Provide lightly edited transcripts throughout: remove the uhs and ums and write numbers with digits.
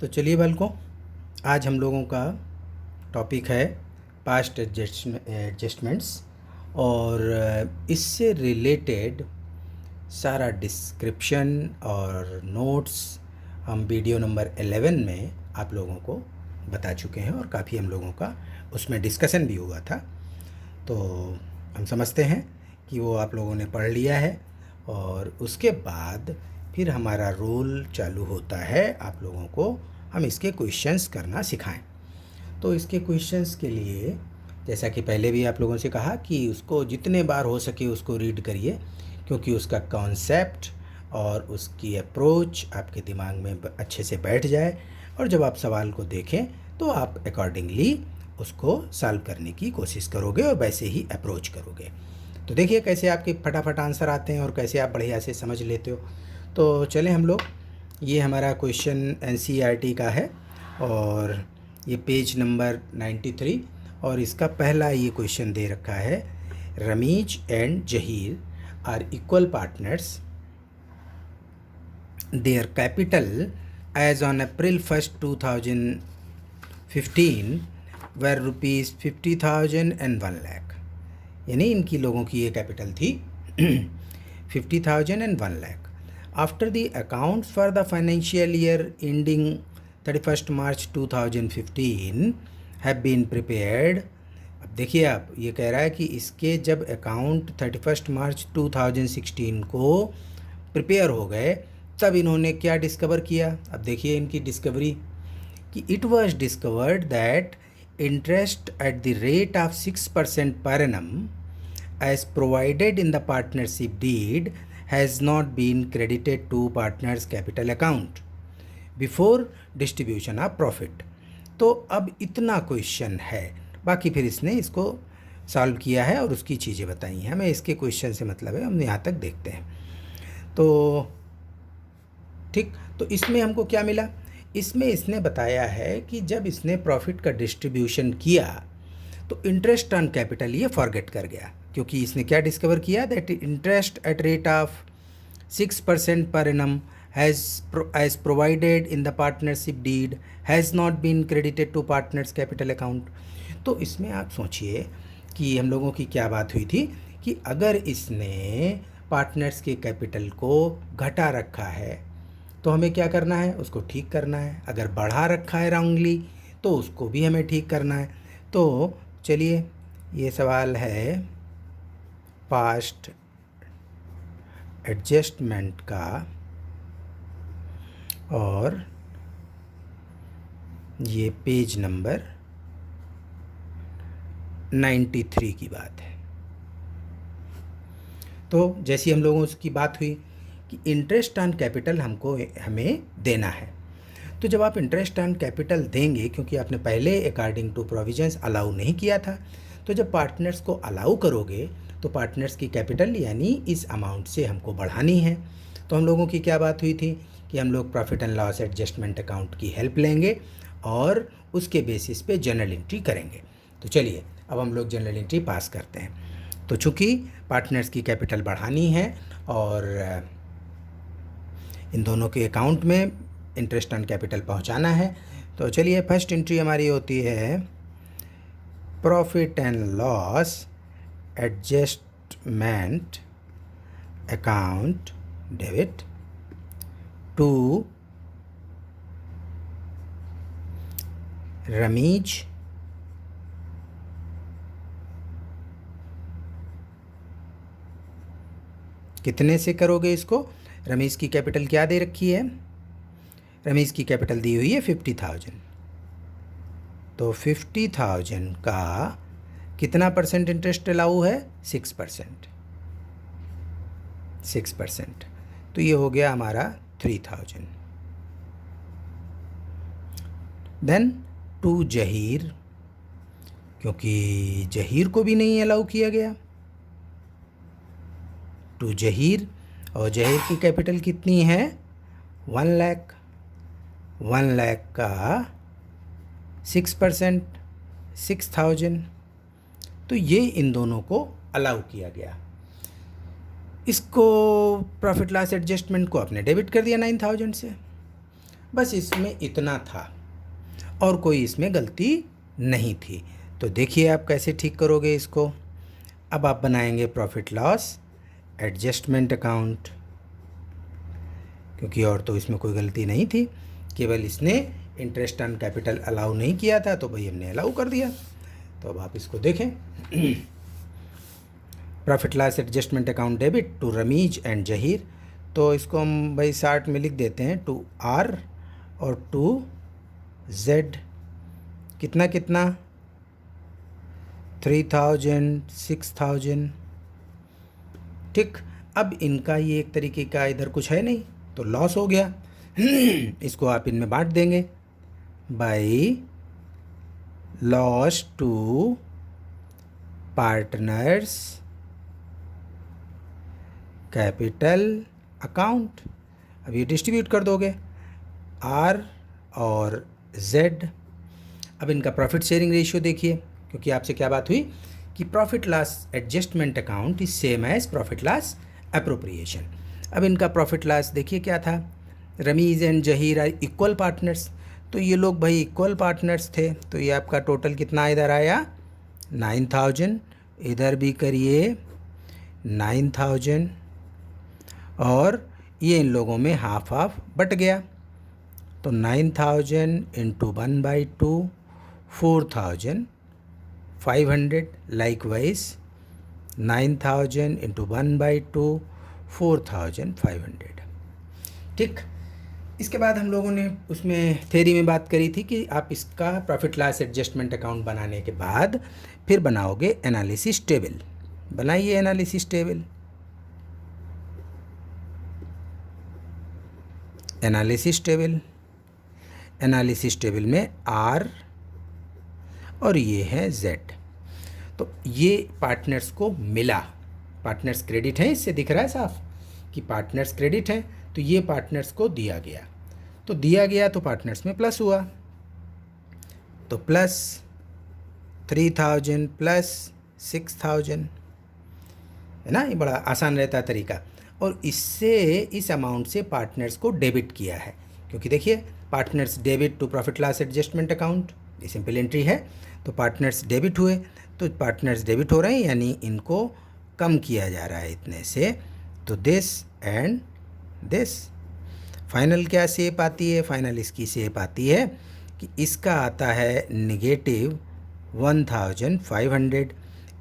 तो चलिए बालकों, आज हम लोगों का टॉपिक है पास्ट एडजस्टमेंट्स और इससे रिलेटेड सारा डिस्क्रिप्शन और नोट्स हम वीडियो नंबर 11 में आप लोगों को बता चुके हैं और काफ़ी हम लोगों का उसमें डिस्कशन भी हुआ था। तो हम समझते हैं कि वो आप लोगों ने पढ़ लिया है और उसके बाद फिर हमारा रोल चालू होता है आप लोगों को हम इसके क्वेश्चंस करना सिखाएं। तो इसके क्वेश्चंस के लिए जैसा कि पहले भी आप लोगों से कहा कि उसको जितने बार हो सके उसको रीड करिए, क्योंकि उसका कॉन्सेप्ट और उसकी अप्रोच आपके दिमाग में अच्छे से बैठ जाए और जब आप सवाल को देखें तो आप अकॉर्डिंगली उसको सॉल्व करने की कोशिश करोगे और वैसे ही अप्रोच करोगे। तो देखिए कैसे आपके फटाफट आंसर आते हैं और कैसे आप बढ़िया से समझ लेते हो। तो चलें हम लोग, ये हमारा क्वेश्चन एनसीईआरटी का है और ये पेज नंबर 93 और इसका पहला ये क्वेश्चन दे रखा है, Rameez and Zaheer are equal partners, their capital as on April 1st 2015 were ₹50,000 and 1 lakh. यानी इनकी लोगों की ये कैपिटल थी 50,000 and 1 lakh. After the accounts for the financial year ending 31st March 2015 have been prepared. अब देखिए, आप ये कह रहा है कि इसके जब अकाउंट 31st March 2016 को प्रिपेयर हो गए तब इन्होंने क्या डिस्कवर किया। अब देखिए इनकी डिस्कवरी कि it was discovered that interest at the rate of 6% per annum as provided in the partnership deed has not been credited to partners capital account before distribution of profit। तो अब इतना question है, बाकी फिर इसने इसको solve किया है और उसकी चीज़ें बताई हैं। हमें इसके क्वेश्चन से मतलब है, हम यहाँ तक देखते हैं। तो ठीक, तो इसमें हमको क्या मिला, इसमें इसने बताया है कि जब इसने प्रॉफिट का डिस्ट्रीब्यूशन किया तो इंटरेस्ट ऑन कैपिटल ये फॉरगेट कर गया, क्योंकि इसने क्या डिस्कवर किया that interest at rate of 6% per annum as provided in the partnership deed has not been credited to partners capital account. तो इसमें आप सोचिए कि हम लोगों की क्या बात हुई थी कि अगर इसने पार्टनर्स के कैपिटल को घटा रखा है तो हमें क्या करना है, उसको ठीक करना है। अगर बढ़ा रखा है रॉन्गली तो उसको भी हमें ठीक करना है। तो चलिए, ये सवाल है पास्ट एडजस्टमेंट का और ये पेज नंबर 93 की बात है। तो जैसी हम लोगों की बात हुई कि इंटरेस्ट ऑन कैपिटल हमें देना है, तो जब आप इंटरेस्ट ऑन कैपिटल देंगे, क्योंकि आपने पहले अकॉर्डिंग टू प्रोविजंस अलाउ नहीं किया था, तो जब पार्टनर्स को अलाउ करोगे तो पार्टनर्स की कैपिटल यानी इस अमाउंट से हमको बढ़ानी है। तो हम लोगों की क्या बात हुई थी कि हम लोग profit and loss adjustment account की हेल्प लेंगे और उसके बेसिस पे जनरल एंट्री करेंगे। तो चलिए अब हम लोग जनरल एंट्री पास करते हैं। तो चूँकि पार्टनर्स की कैपिटल बढ़ानी है और इन दोनों के अकाउंट में इंटरेस्ट ऑन कैपिटल पहुंचाना है, तो चलिए फर्स्ट एंट्री हमारी होती है profit and loss adjustment account debit to Rameez कितने से करोगे इसको। रमेश की कैपिटल क्या दे रखी है, रमेश की कैपिटल दी हुई है 50,000। तो 50,000 का कितना परसेंट इंटरेस्ट अलाउ है, 6%। तो ये हो गया हमारा 3,000। देन टू जहीर, क्योंकि जहीर को भी नहीं अलाउ किया गया, टू जहीर, और जहीर की कैपिटल कितनी है 1 लाख। 1 लाख का 6% 6,000। तो ये इन दोनों को अलाउ किया गया। इसको प्रॉफिट लॉस एडजस्टमेंट को आपने डेबिट कर दिया 9,000 से। बस इसमें इतना था और कोई इसमें गलती नहीं थी। तो देखिए आप कैसे ठीक करोगे इसको। अब आप बनाएंगे प्रॉफिट लॉस एडजस्टमेंट अकाउंट, क्योंकि और तो इसमें कोई गलती नहीं थी, केवल इसने इंटरेस्ट ऑन कैपिटल अलाउ नहीं किया था, तो भाई हमने अलाउ कर दिया। तो अब आप इसको देखें। Profit loss adjustment account debit to Rameez and Zaheer, तो इसको हम भाई 60 में लिख देते हैं, टू आर और टू जेड। कितना कितना 3000 6000। ठीक, अब इनका ये एक तरीके का इधर कुछ है नहीं, तो लॉस हो गया। इसको आप इनमें बांट देंगे by loss to partners capital account. अब ये डिस्ट्रीब्यूट कर दोगे आर और जेड। अब इनका प्रॉफिट शेयरिंग रेशियो देखिए, क्योंकि आपसे क्या बात हुई कि profit loss adjustment account is same as profit loss appropriation. अब इनका प्रॉफिट लॉस देखिए क्या था, Rameez and Zaheer are equal partners, तो ये लोग भाई इक्वल पार्टनर्स थे, तो ये आपका टोटल कितना इधर आया 9000, इधर भी करिए 9000, और ये इन लोगों में हाफ हाफ बट गया, तो 9000 इंटू 1/2 4500, लाइकवाइज 9000 इंटू 1/2 4500। ठीक, इसके बाद हम लोगों ने उसमें थ्योरी में बात करी थी कि आप इसका प्रॉफिट लॉस एडजस्टमेंट अकाउंट बनाने के बाद फिर बनाओगे एनालिसिस टेबल। बनाइए एनालिसिस टेबल। एनालिसिस टेबल में आर और ये है जेड, तो ये पार्टनर्स को मिला, पार्टनर्स क्रेडिट है, इससे दिख रहा है साफ कि पार्टनर्स क्रेडिट है, तो ये पार्टनर्स को दिया गया, तो दिया गया तो पार्टनर्स में प्लस हुआ, तो प्लस 3000 प्लस 6000 है ना, ये बड़ा आसान रहता तरीका। और इससे इस अमाउंट से पार्टनर्स को डेबिट किया है, क्योंकि देखिए partners debit to profit loss adjustment account, ये सिंपल एंट्री है, तो पार्टनर्स डेबिट हुए, तो पार्टनर्स डेबिट हो रहे हैं यानी इनको कम किया जा रहा है इतने से, तो दिस एंड दिस। फाइनल क्या शेप आती है, फाइनल इसकी शेप आती है कि इसका आता है नेगेटिव 1500,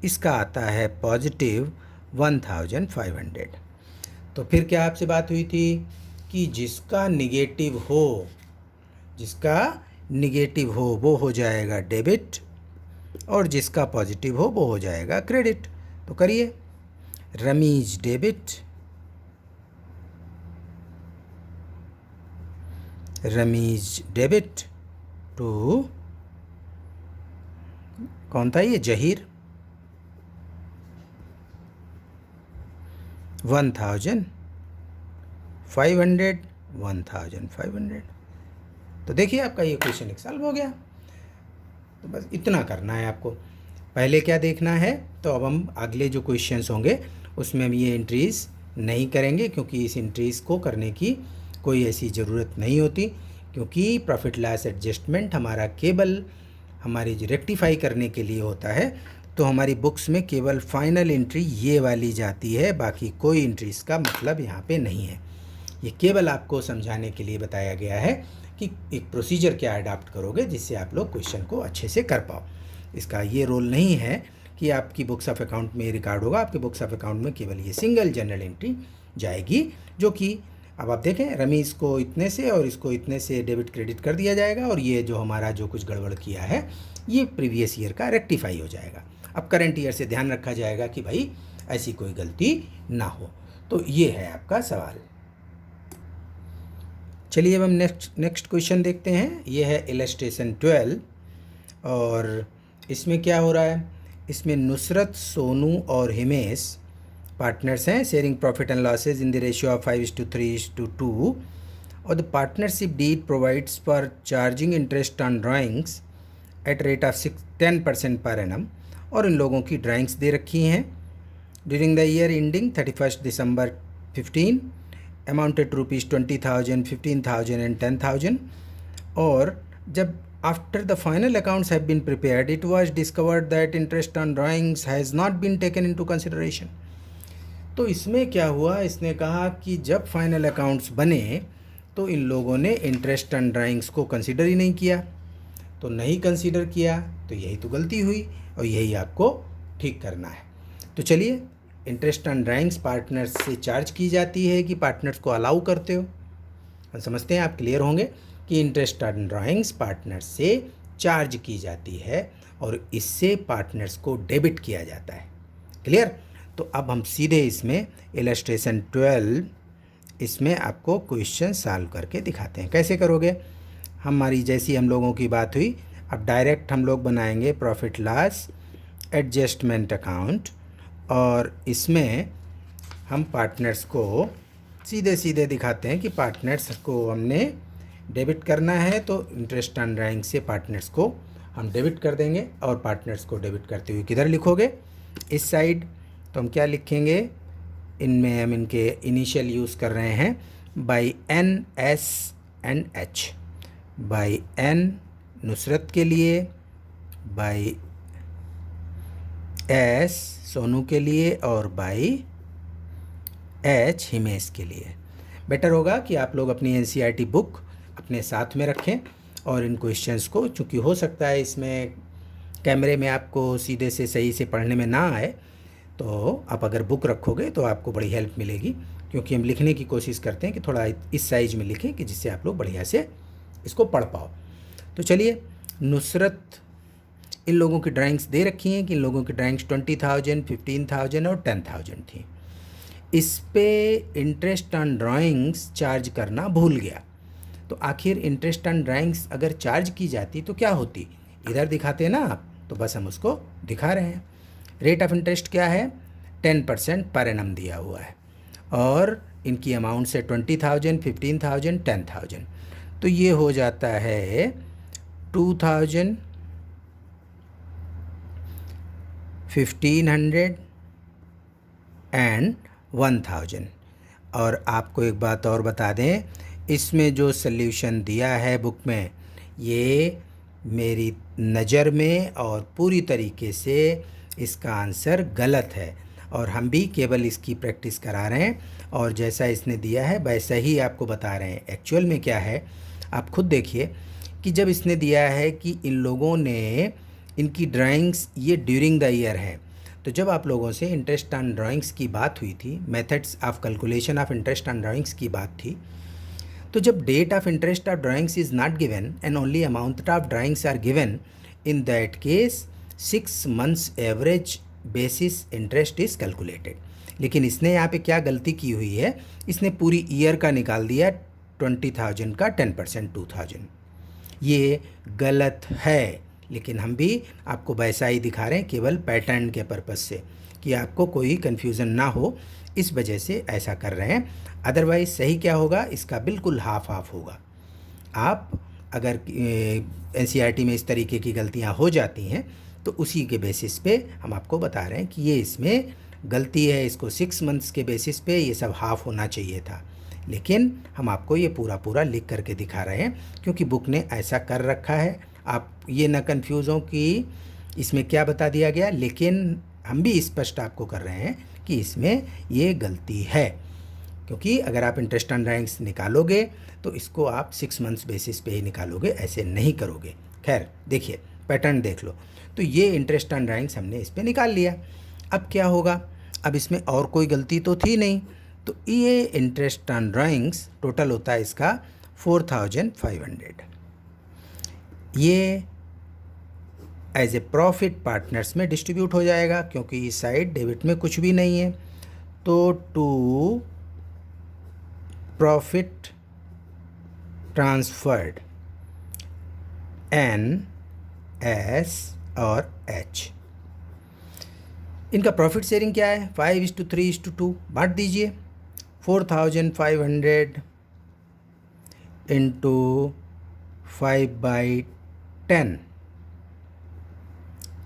इसका आता है पॉजिटिव 1500। तो फिर क्या आपसे बात हुई थी कि जिसका निगेटिव हो वो हो जाएगा डेबिट, और जिसका पॉजिटिव हो वो हो जाएगा क्रेडिट। तो करिए, रमीज डेबिट टू कौन था ये, जहीर 1500 1500। तो देखिए आपका ये क्वेश्चन एक सॉल्व हो गया। तो बस इतना करना है आपको, पहले क्या देखना है, तो अब हम अगले जो क्वेश्चंस होंगे उसमें हम ये एंट्रीज़ नहीं करेंगे, क्योंकि इस एंट्रीज़ को करने की कोई ऐसी ज़रूरत नहीं होती, क्योंकि प्रॉफिट लॉस एडजस्टमेंट हमारा केवल हमारी रेक्टिफाई करने के लिए होता है। तो हमारी बुक्स में केवल फाइनल एंट्री ये वाली जाती है, बाकी कोई एंट्रीज़ का मतलब यहाँ पे नहीं है। ये केवल आपको समझाने के लिए बताया गया है कि एक प्रोसीजर क्या अडॉप्ट करोगे जिससे आप लोग क्वेश्चन को अच्छे से कर पाओ। इसका ये रोल नहीं है कि आपकी बुक्स ऑफ अकाउंट में रिकॉर्ड होगा, आपके बुक्स ऑफ अकाउंट में केवल ये सिंगल जनरल एंट्री जाएगी, जो कि अब आप देखें रमीज़ को इतने से और इसको इतने से डेबिट क्रेडिट कर दिया जाएगा, और ये जो हमारा जो कुछ गड़बड़ किया है ये प्रीवियस ईयर का रेक्टिफाई हो जाएगा। अब करंट ईयर से ध्यान रखा जाएगा कि भाई ऐसी कोई गलती ना हो। तो ये है आपका सवाल। चलिए अब हम नेक्स्ट क्वेश्चन देखते हैं। ये है इलस्ट्रेशन 12, और इसमें क्या हो रहा है, इसमें नुसरत, सोनू और हिमेश पार्टनर्स हैं, sharing profit and losses in the ratio of 5:3:2, और the partnership deed provides for charging interest on drawings at rate of 10% per annum, और इन लोगों की ड्राइंग्स दे रखी हैं during the year ending 31 December 15 amounted to rupees 20,000, 15,000 and 10,000। और जब after the final accounts have been prepared it was discovered that interest on drawings has not been taken into consideration. तो इसमें क्या हुआ, इसने कहा कि जब फाइनल अकाउंट्स बने तो इन लोगों ने इंटरेस्ट ऑन ड्राइंग्स को कंसिडर ही नहीं किया। तो नहीं कंसीडर किया तो यही तो गलती हुई और यही आपको ठीक करना है। तो चलिए, इंटरेस्ट ऑन ड्राइंग्स पार्टनर्स से चार्ज की जाती है कि पार्टनर्स को अलाउ करते हो? हम समझते हैं, आप क्लियर होंगे कि इंटरेस्ट ऑन ड्राइंग्स पार्टनर्स से चार्ज की जाती है और इससे पार्टनर्स को डेबिट किया जाता है। क्लियर? तो अब हम सीधे इसमें इलस्ट्रेशन 12 इसमें आपको क्वेश्चन सॉल्व करके दिखाते हैं। कैसे करोगे? हमारी जैसी हम लोगों की बात हुई, अब डायरेक्ट हम लोग बनाएंगे प्रॉफिट लॉस एडजस्टमेंट अकाउंट और इसमें हम पार्टनर्स को सीधे सीधे दिखाते हैं कि पार्टनर्स को हमने डेबिट करना है, तो इंटरेस्ट ऑन ड्राइंग से पार्टनर्स को हम डेबिट कर देंगे। और पार्टनर्स को डेबिट करते हुए किधर लिखोगे? इस साइड। तो हम क्या लिखेंगे? इनमें हम इनके इनिशियल यूज़ कर रहे हैं by N, S and H. By N Nusrat के लिए, बाई एस सोनू के लिए और बाई एच हिमेश के लिए। बेटर होगा कि आप लोग अपनी एनसीईआरटी बुक अपने साथ में रखें और इन क्वेश्चंस को, चूँकि हो सकता है इसमें कैमरे में आपको सीधे से सही से पढ़ने में ना आए, तो आप अगर बुक रखोगे तो आपको बड़ी हेल्प मिलेगी, क्योंकि हम लिखने की कोशिश करते हैं कि थोड़ा इस साइज में लिखें कि जिससे आप लोग बढ़िया से इसको पढ़ पाओ। तो चलिए, नुसरत, इन लोगों की ड्राइंग्स दे रखी हैं कि इन लोगों की ड्राइंग्स 20,000, 15,000 और 10,000 थी। इस पे इंटरेस्ट ऑन ड्राइंग्स चार्ज करना भूल गया। तो आखिर इंटरेस्ट ऑन ड्राइंग्स अगर चार्ज की जाती तो क्या होती? इधर दिखाते हैं ना आप, तो बस हम उसको दिखा रहे हैं। रेट ऑफ इंटरेस्ट क्या है? 10% पर एनम दिया हुआ है और इनकी अमाउंट से 20,000, 15,000, 10,000। तो ये हो जाता है 2,000, 1,500 एंड 1,000। और आपको एक बात और बता दें, इसमें जो सल्यूशन दिया है बुक में, ये मेरी नज़र में और पूरी तरीके से इसका आंसर गलत है और हम भी केवल इसकी प्रैक्टिस करा रहे हैं और जैसा इसने दिया है वैसा ही आपको बता रहे हैं। एक्चुअल में क्या है, आप खुद देखिए कि जब इसने दिया है कि इन लोगों ने, इनकी ड्राइंग्स ये ड्यूरिंग द ईयर है, तो जब आप लोगों से इंटरेस्ट ऑन ड्राइंग्स की बात हुई थी, methods of calculation of interest on drawings की बात थी, तो जब date of interest of drawings is not given and only amount of drawings are given, in that case 6 months average basis interest is calculated. लेकिन इसने यहाँ पे क्या गलती की हुई है, इसने पूरी ईयर का निकाल दिया 20,000 का 10% 2,000। ये गलत है, लेकिन हम भी आपको वैसा ही दिखा रहे हैं केवल पैटर्न के पर्पज़ से, कि आपको कोई कन्फ्यूज़न ना हो, इस वजह से ऐसा कर रहे हैं। अदरवाइज़ सही क्या होगा, इसका बिल्कुल हाफ हाफ होगा। आप अगर एनसीईआरटी में इस तरीके की गलतियां हो जाती हैं तो उसी के बेसिस पे हम आपको बता रहे हैं कि ये इसमें गलती है, इसको 6 months के बेसिस पे ये सब हाफ होना चाहिए था। लेकिन हम आपको ये पूरा पूरा लिख करके दिखा रहे हैं क्योंकि बुक ने ऐसा कर रखा है। आप ये ना कन्फ्यूज़ हो कि इसमें क्या बता दिया गया, लेकिन हम भी स्पष्ट आपको कर रहे हैं कि इसमें ये गलती है, क्योंकि अगर आप इंटरेस्ट ऑन ड्राइंग्स निकालोगे तो इसको आप 6 months बेसिस पे ही निकालोगे, ऐसे नहीं करोगे। खैर देखिए, पैटर्न देख लो। तो ये इंटरेस्ट ऑन ड्राइंग्स हमने इस पर निकाल लिया। अब क्या होगा, अब इसमें और कोई गलती तो थी नहीं, तो ये इंटरेस्ट ऑन ड्राइंग्स टोटल होता है इसका 4,500। ये एज ए प्रॉफिट पार्टनर्स में डिस्ट्रीब्यूट हो जाएगा क्योंकि इस साइड डेबिट में कुछ भी नहीं है। तो to profit transferred N, S और एच। इनका प्रॉफिट शेयरिंग क्या है, 5:3:2 बांट दीजिए। 4,500 इंटू 5/10,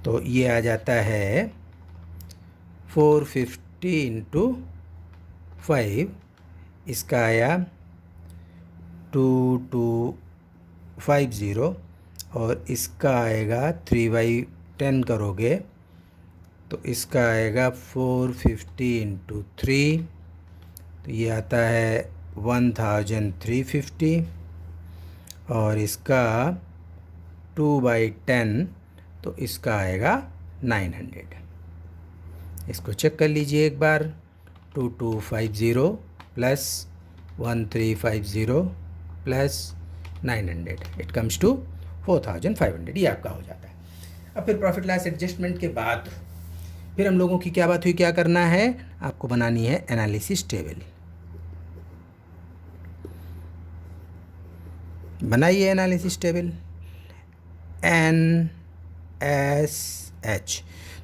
तो ये आ जाता है 450 इंटू 5, इसका आया 2250 और इसका आएगा 3/10 करोगे तो इसका आएगा 450 इंटू 3, तो ये आता है 1350 और इसका 2/10 तो इसका आएगा 900। इसको चेक कर लीजिए एक बार। 2250 plus 1350 plus 900 it comes to 4500, ये आपका हो जाता है। अब फिर प्रॉफिट लॉस एडजस्टमेंट के बाद फिर हम लोगों की क्या बात हुई, क्या करना है, आपको बनानी है एनालिसिस टेबल। बनाइए एनालिसिस टेबल NSH।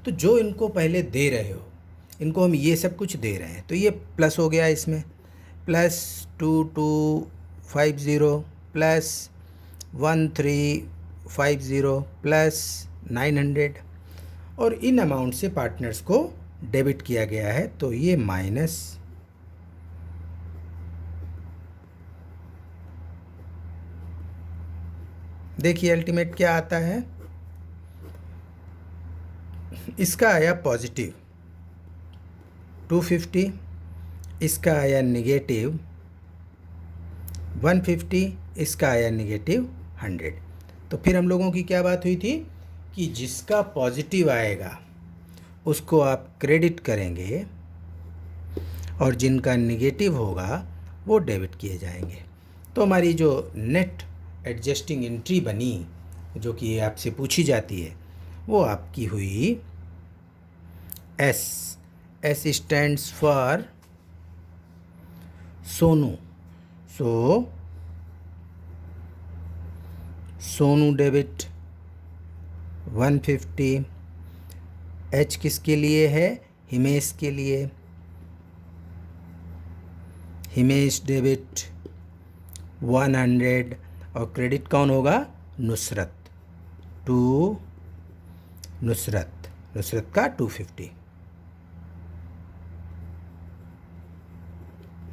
तो जो इनको पहले दे रहे हो, इनको हम ये सब कुछ दे रहे हैं, तो ये प्लस हो गया इसमें, प्लस 2250 प्लस 1350 प्लस 900 और इन अमाउंट से पार्टनर्स को डेबिट किया गया है, तो ये माइनस देखिए अल्टीमेट क्या आता है। इसका आया पॉजिटिव 250, इसका आया नेगेटिव 150, इसका आया नेगेटिव 100। तो फिर हम लोगों की क्या बात हुई थी कि जिसका पॉजिटिव आएगा उसको आप क्रेडिट करेंगे और जिनका नेगेटिव होगा वो डेबिट किए जाएंगे। तो हमारी जो नेट एडजस्टिंग एंट्री बनी, जो कि आपसे पूछी जाती है, वो आपकी हुई S stands for Sonu. So Sonu debit 150, H किसके लिए है, हिमेश के लिए, हिमेश डेबिट 100 और क्रेडिट कौन होगा, नुसरत, नुसरत का 250,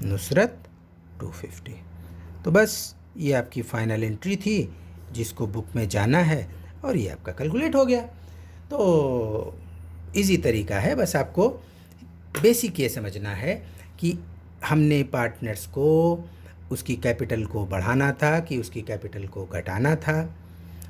नुसरत 250। तो बस ये आपकी फाइनल एंट्री थी जिसको बुक में जाना है और ये आपका कैलकुलेट हो गया। तो इजी तरीका है, बस आपको बेसिक ये समझना है कि हमने पार्टनर्स को उसकी कैपिटल को बढ़ाना था कि उसकी कैपिटल को घटाना था।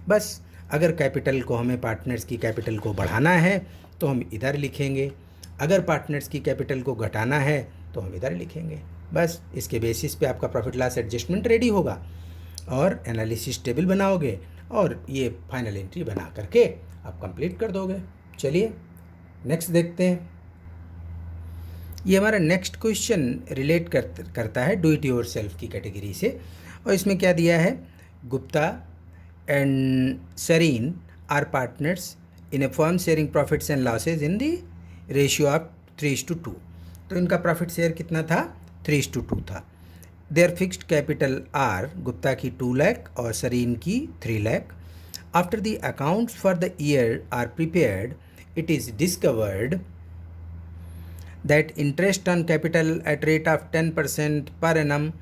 बस अगर कैपिटल को हमें पार्टनर्स की कैपिटल को बढ़ाना है तो हम इधर लिखेंगे, अगर पार्टनर्स की कैपिटल को घटाना है तो हम इधर लिखेंगे। बस इसके बेसिस पे आपका प्रॉफिट लॉस एडजस्टमेंट रेडी होगा और एनालिसिस टेबल बनाओगे और ये फाइनल एंट्री बना करके आप कंप्लीट कर दोगे। चलिए नेक्स्ट देखते हैं। ये हमारा नेक्स्ट क्वेश्चन रिलेट करता है डू इट योर सेल्फ की कैटेगरी से, और इसमें क्या दिया है, Gupta and Sareen are partners in a firm sharing profits and losses in the ratio of 3:2। तो इनका प्रॉफिट शेयर कितना था, 3:2 था। There fixed capital are, Gupta की 2 लाख और सरीन की 3 lakh. After the accounts for the year are prepared, it is discovered that interest on capital at rate of 10% per annum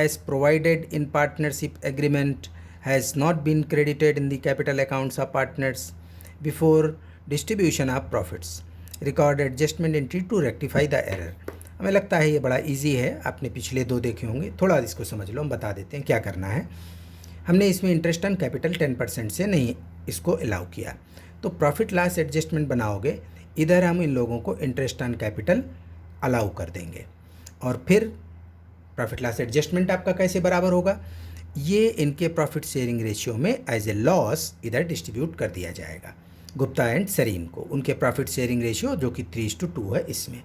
as provided in partnership agreement has not been credited in the capital accounts of partners before distribution of profits. Record adjustment entry to rectify the error. हमें लगता है ये बड़ा easy है, आपने पिछले 2 देखे होंगे, थोड़ा इसको समझ लो, हम बता देते हैं क्या करना है। हमने इसमें इंटरेस्ट ऑन कैपिटल 10% से नहीं इसको अलाउ किया, तो प्रॉफिट लॉस एडजस्टमेंट बनाओगे, इधर हम इन लोगों को इंटरेस्ट ऑन कैपिटल अलाउ कर देंगे और फिर प्रॉफिट लॉस एडजस्टमेंट आपका कैसे बराबर होगा, ये इनके प्रॉफिट शेयरिंग रेशियो में एज ए लॉस इधर डिस्ट्रीब्यूट कर दिया जाएगा गुप्ता एंड सरीन को, उनके प्रॉफिट शेयरिंग रेशियो जो कि 3:2 है इसमें।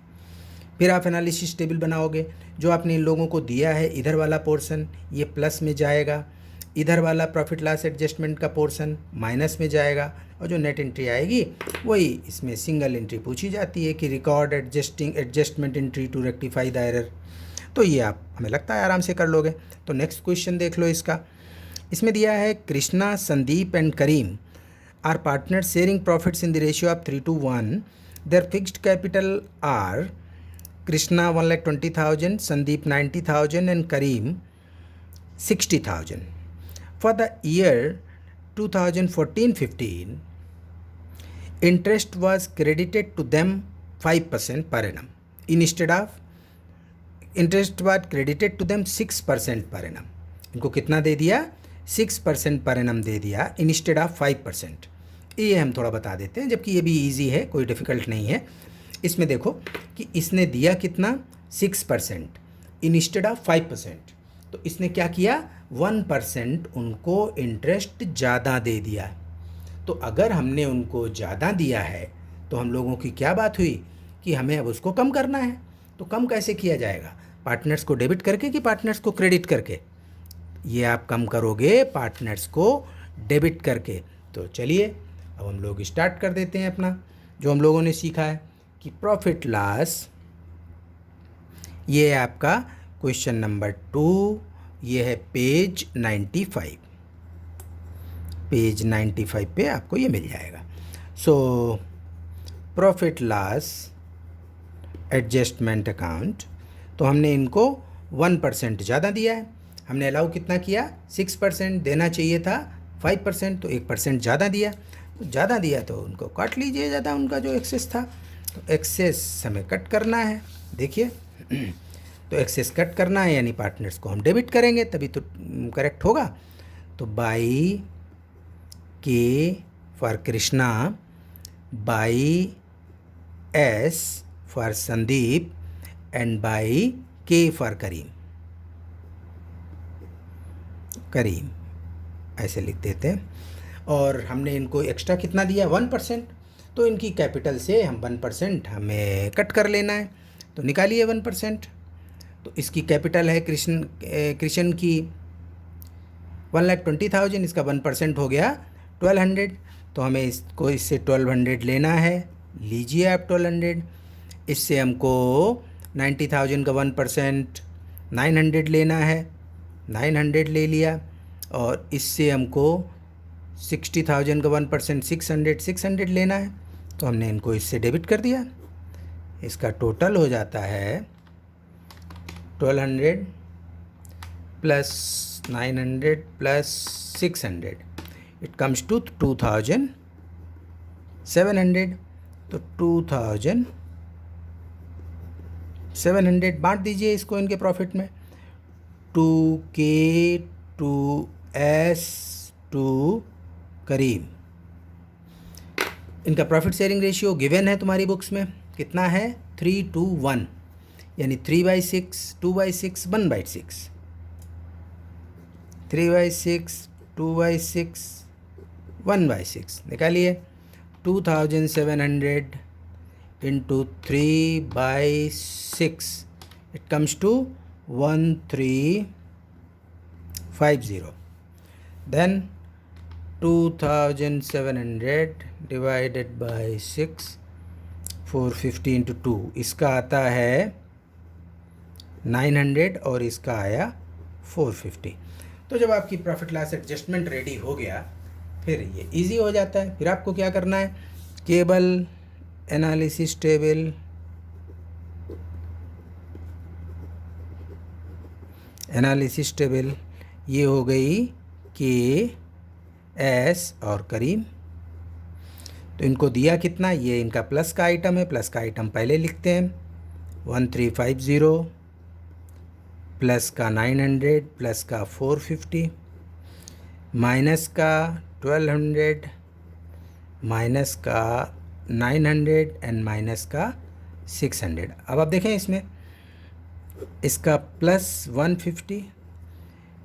फिर आप एनालिसिस टेबल बनाओगे, जो आपने इन लोगों को दिया है इधर वाला पोर्शन ये प्लस में जाएगा, इधर वाला प्रॉफिट लॉस एडजस्टमेंट का पोर्शन माइनस में जाएगा और जो नेट एंट्री आएगी वही इसमें सिंगल एंट्री पूछी जाती है कि record adjustment entry to rectify the error. तो ये आप हमें लगता है आराम से कर लोगे। तो नेक्स्ट क्वेश्चन देख लो इसका, इसमें दिया है Krishna, Sandeep and Karim are partner sharing profits in the ratio of 3:1। There fixed capital are Krishna 1,20,000, Sandeep 90,000 and Kareem 60,000. For the year 2014-15, interest was credited to them 5% per annum. Instead of interest was credited to them 6% per annum. इनको कितना दे दिया? 6% per annum दे दिया instead of 5%. ये हम थोड़ा बता देते हैं, जबकि ये भी इजी है, कोई डिफ़िकल्ट नहीं है. इसमें देखो कि इसने दिया कितना? 6% इंस्टेड ऑफ 5%. तो इसने क्या किया? 1% उनको इंटरेस्ट ज़्यादा दे दिया. तो अगर हमने उनको ज़्यादा दिया है तो हम लोगों की क्या बात हुई कि हमें अब उसको कम करना है. तो कम कैसे किया जाएगा? पार्टनर्स को डेबिट करके कि पार्टनर्स को क्रेडिट करके? ये आप कम करोगे पार्टनर्स को डेबिट करके. तो चलिए अब हम लोग स्टार्ट कर देते हैं अपना जो हम लोगों ने सीखा है कि प्रॉफिट लॉस. ये है आपका क्वेश्चन नंबर 2. ये है पेज 95. पेज 95 पे आपको ये मिल जाएगा. So profit loss adjustment account. तो हमने इनको 1% ज़्यादा दिया है. हमने अलाउ कितना किया? 6%. देना चाहिए था 5%, तो 1% ज़्यादा दिया. तो ज़्यादा दिया तो उनको काट लीजिए, ज़्यादा उनका जो एक्सेस था. तो एक्सेस हमें कट करना है. देखिए तो एक्सेस कट करना है, यानी पार्टनर्स को हम डेबिट करेंगे तभी तो करेक्ट होगा. तो बाई के for Krishna, by S for Sandeep and by के फॉर करीम. करीम ऐसे लिख देते हैं. और हमने इनको एक्स्ट्रा कितना दिया? 1%. तो इनकी कैपिटल से हम 1% हमें कट कर लेना है. तो निकालिए 1%. तो इसकी कैपिटल है कृष्ण की 1,20,000. इसका 1% हो गया 1,200. तो हमें इसको इससे 1,200 लेना है. लीजिए आप 1,200. इससे हमको 90,000 का 1% 900 लेना है. 900 ले लिया. और इससे हमको 60,000 का 1% 600 लेना है. तो हमने इनको इससे डेबिट कर दिया. इसका टोटल हो जाता है 1,200 plus 900 plus 600. It comes to 2,700. तो 2,700 बांट दीजिए इसको इनके प्रॉफिट में. 2K टू S टू करीम. इनका प्रॉफिट शेयरिंग रेशियो गिवन है तुम्हारी बुक्स में. कितना है? 3:1, यानी 3/6, 2/6, 1/6. 3/6, 2/6, 1/6. निकालिए. 2,700 into 3/6. It comes to 1350. Then 2,700 divided by 6, 450 into 2. इसका आता है 900 और इसका आया 450. तो जब आपकी प्रॉफिट लॉस एडजस्टमेंट रेडी हो गया फिर ये इजी हो जाता है. फिर आपको क्या करना है? केवल एनालिसिस टेबल, एनालिसिस टेबल ये हो गई के एस और करीम. तो इनको दिया कितना? ये इनका प्लस का आइटम है. प्लस का आइटम पहले लिखते हैं. 1350 प्लस का 900 प्लस का 450 माइनस का 1200 माइनस का 900 एंड माइनस का 600. अब आप देखें इसमें इसका प्लस 150,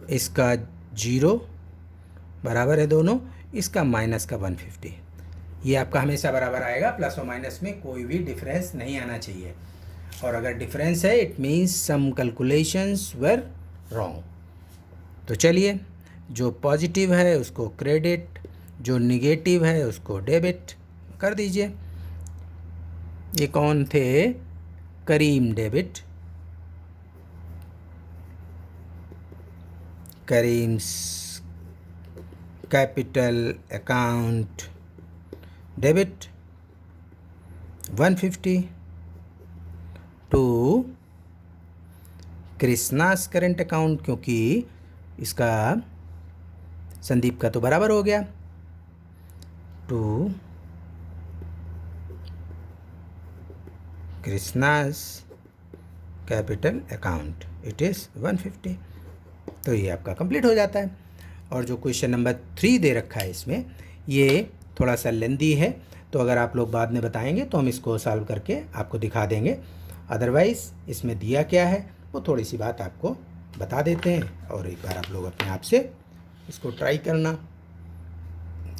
इसका 0 बराबर है दोनों, इसका माइनस का 150. ये आपका हमेशा बराबर आएगा. प्लस और माइनस में कोई भी डिफरेंस नहीं आना चाहिए. और अगर डिफरेंस है it means some calculations were wrong. तो चलिए जो पॉजिटिव है उसको क्रेडिट, जो निगेटिव है उसको डेबिट कर दीजिए. ये कौन थे? Karim debit, Karim's capital account debit 150 to Krishna's current account, क्योंकि इसका संदीप का तो बराबर हो गया, to Krishna's capital account it is 150। तो ये आपका कंप्लीट हो जाता है। और जो क्वेश्चन नंबर 3 दे रखा है इसमें, ये थोड़ा सा लेंदी है, तो अगर आप लोग बाद में बताएंगे तो हम इसको सॉल्व करके आपको दिखा देंगे। अदरवाइज़ इसमें दिया क्या है वो थोड़ी सी बात आपको बता देते हैं, और एक बार आप लोग अपने आप से इसको ट्राई करना।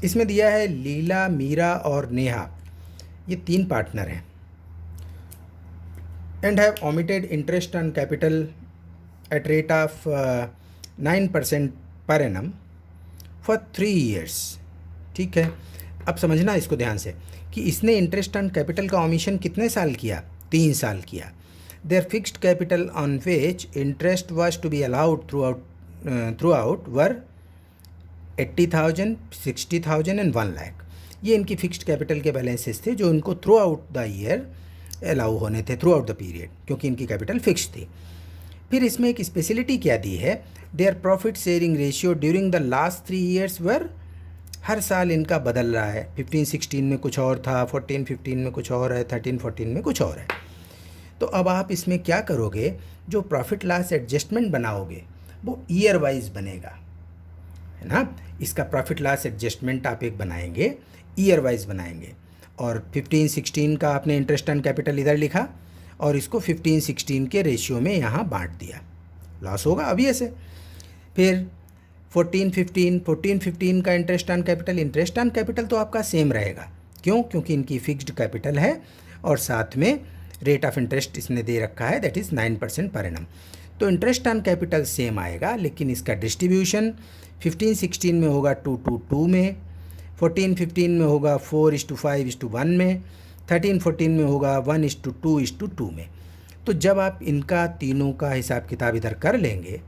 इसमें दिया है लीला, मीरा और नेहा, ये 3 पार्टनर हैं, and have omitted interest on capital at rate of 9% per annum for 3 years। ठीक है, अब समझना इसको ध्यान से कि इसने इंटरेस्ट ऑन कैपिटल का ओमिशन कितने साल किया, 3 साल किया। There fixed capital on which interest was to be allowed throughout were 80,000, 60,000 and 1 lakh. ये इनकी फिक्स्ड कैपिटल के बैलेंसेस थे जो इनको throughout the year allow होने थे, थ्रू आउट द पीरियड, क्योंकि इनकी कैपिटल फिक्स थी। फिर इसमें एक स्पेशलिटी क्या दी है, their profit sharing ratio during the last 3 years were, हर साल इनका बदल रहा है। 15-16 में कुछ और था, 14-15 में कुछ और है, 13-14 में कुछ और है। तो अब आप इसमें क्या करोगे, जो प्रॉफिट लॉस एडजस्टमेंट बनाओगे वो ईयर वाइज बनेगा, है ना। इसका प्रॉफिट लॉस एडजस्टमेंट आप एक बनाएंगे, ईयर वाइज बनाएंगे। और 15-16 का आपने इंटरेस्ट ऑन कैपिटल इधर लिखा और इसको 15-16 के रेशियो में यहाँ बांट दिया, लॉस होगा अभी ऐसे। फिर 14-15 का इंटरेस्ट ऑन कैपिटल तो आपका सेम रहेगा, क्यों, क्योंकि इनकी फिक्स्ड कैपिटल है और साथ में रेट ऑफ इंटरेस्ट इसने दे रखा है, दैट इज़ 9% पर एनम। तो इंटरेस्ट ऑन कैपिटल सेम आएगा, लेकिन इसका डिस्ट्रीब्यूशन 15-16 में होगा 2:2 में, 14-15 में होगा 4:5:1 में, 13-14 में होगा 1:2:2 में। तो जब आप इनका तीनों का हिसाब किताब इधर कर लेंगे,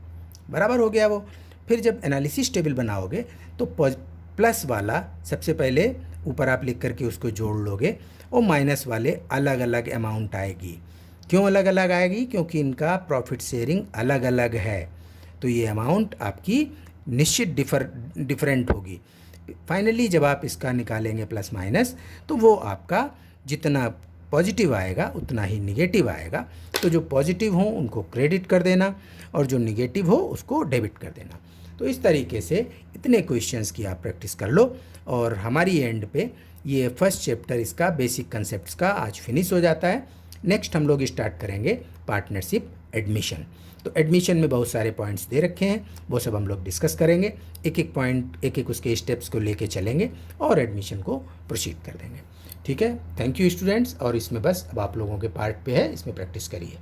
बराबर हो गया वो। फिर जब एनालिसिस टेबल बनाओगे तो प्लस वाला सबसे पहले ऊपर आप लिख करके उसको जोड़ लोगे, और माइनस वाले अलग अलग अमाउंट आएगी। क्यों अलग अलग आएगी, क्योंकि इनका प्रॉफिट शेयरिंग अलग अलग है, तो ये अमाउंट आपकी निश्चित डिफरेंट होगी। फाइनली जब आप इसका निकालेंगे प्लस माइनस, तो वो आपका जितना पॉजिटिव आएगा उतना ही निगेटिव आएगा। तो जो पॉजिटिव हो उनको क्रेडिट कर देना और जो निगेटिव हो उसको डेबिट कर देना। तो इस तरीके से इतने क्वेश्चंस की आप प्रैक्टिस कर लो, और हमारी एंड पे ये फर्स्ट चैप्टर इसका बेसिक कंसेप्ट्स का आज फिनिश हो जाता है। नेक्स्ट हम लोग स्टार्ट करेंगे पार्टनरशिप एडमिशन। तो एडमिशन में बहुत सारे पॉइंट्स दे रखे हैं, वो सब हम लोग डिस्कस करेंगे, एक एक पॉइंट, एक एक उसके स्टेप्स को लेके चलेंगे और एडमिशन को प्रोसीड कर देंगे। ठीक है, थैंक यू स्टूडेंट्स। और इसमें बस अब आप लोगों के पार्ट पे है, इसमें प्रैक्टिस करिए।